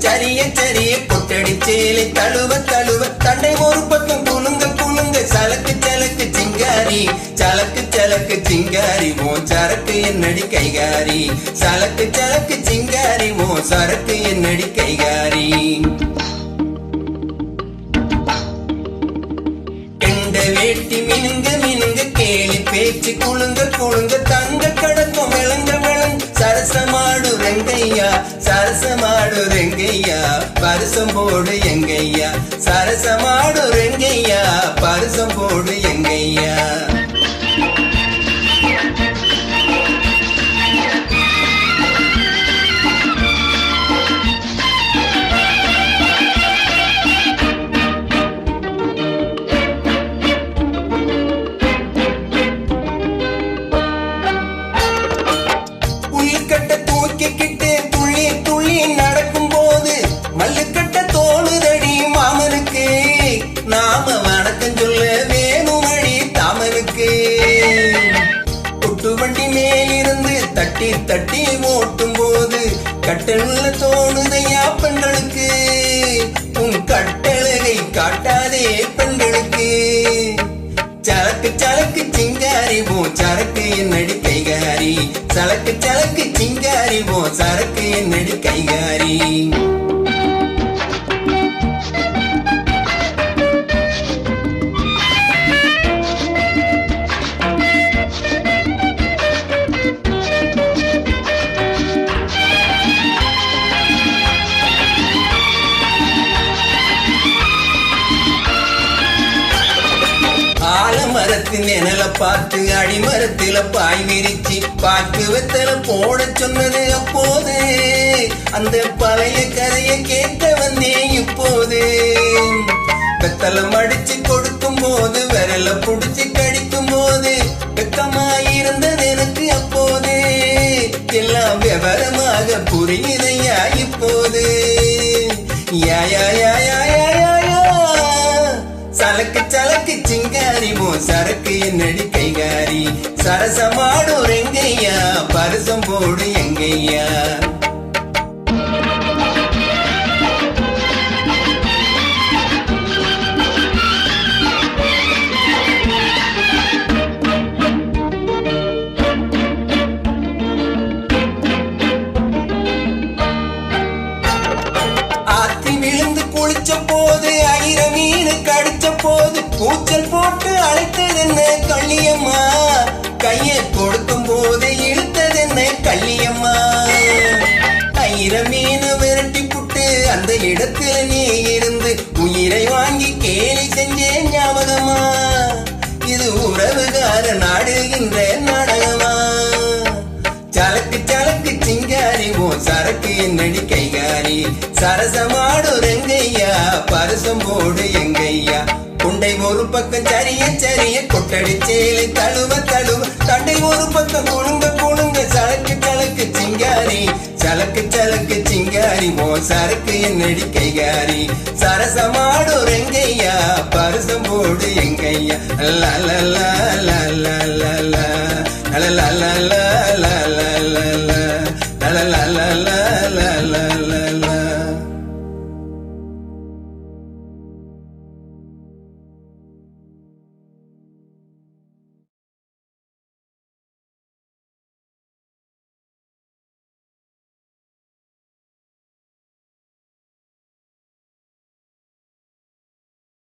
சரிய சரிய கொட்டடி சேலை தழுவ தழுவ தண்டை ஒரு பக்கம் குலுங்க குலுங்க சலக்கு சலக்கு சிங்காரி சலக்கு சலக்கு சிங்காரி ஓ சரக்கு என்னடி கைகாரி சலக்கு சலக்கு சிங்காரி ஓ சரக்கு என்னடி கைகாரி கெண்ட வேட்டி மினுங்க மினுங்க கேலி பேச்சு குழுங்க குழுங்க தங்க கடக்கும் விளங்க விளங்க சரசமாடு ரெங்கையா சரசமாடு ரெங்கையா பரிசம் போடு எங்கையா சரசமாடு ரெங்கையா பரிசம் போடு எங்கையா மல்லுக்கட்ட தோணுதடி மாமனுக்கு நாம வணக்கம் சொல்ல வேணுமடி தாமனுக்கு கொட்டு வண்டி மேலிருந்து தட்டி தட்டி ஓட்டும் போது கட்டள தோணுதையா பெண்களுக்கு உன் கட்டளை காட்டாதே பெண்களுக்கு சலக்கு சலக்கு சிங்காரி போ சரக்கு என்னடி கைகாரி சலக்கு சலக்கு சிங்காரி போ சரக்கு என்னடி கைகாரி ஆலமரத்தின் நிழல பார்த்து அடிமரத்தில பாய் விரிச்சு பாக்கு வெத்தல போட சொன்னது அப்போது அந்த பழைய கதையை கேட்க வந்தேன் இப்போது வெத்தலம் அடிச்சு கொடுக்கும் போது விரல புடிச்சு கடிக்கும் போது வெக்கமாயிருந்தது எனக்கு அப்போது எல்லாம் விவரமாக புரியுதையா இப்போது யா யா யா யா யா யா சலக்கு சலக்கு சிங்காரி ஓ சரக்கு என்னடி கைகாரி சரசமாடு ரெங்கையா பரிசம் போடு எங்கையா ஆத்தி விழுந்து குளிச்ச போது ஆயிர மீன் கடிச்ச போது கூச்சல் போட்டு அழைத்தது என்ன கள்ளியம்மா கையை கொடுக்கும் போது இழுத்தது என்ன கள்ளியம்மா ஆயிர மீன் விரட்டி புட்டு அந்த இடத்துல நீ இருந்து உயிரை வாங்கி கேலி செஞ்சேன் ஞாபகமா இது உறவுகார நாடுகின்ற நாடகமா சலக்கு சலக்கு சிங்காரி ஓ சரக்கு என்னடி கைகாரி சரசமாடு ரெங்கையா பரிசம் போடு எங்கையா குண்டை ஒரு பக்கம் சரிய சரிய கொட்டடி சேலை தழுவ தழுவ தண்டை ஒரு பக்கம் குழுங்க குழுங்க சலக்கு சலக்கு சிங்காரி சலக்கு சலக்கு சிங்காரி ஓ சரக்கு என்னடி கைகாரி சரசமாடு ரெங்கையா பரிசம் போடு எங்கையா லா லா லா லா லா லா லா la la la la la la la la la la la la la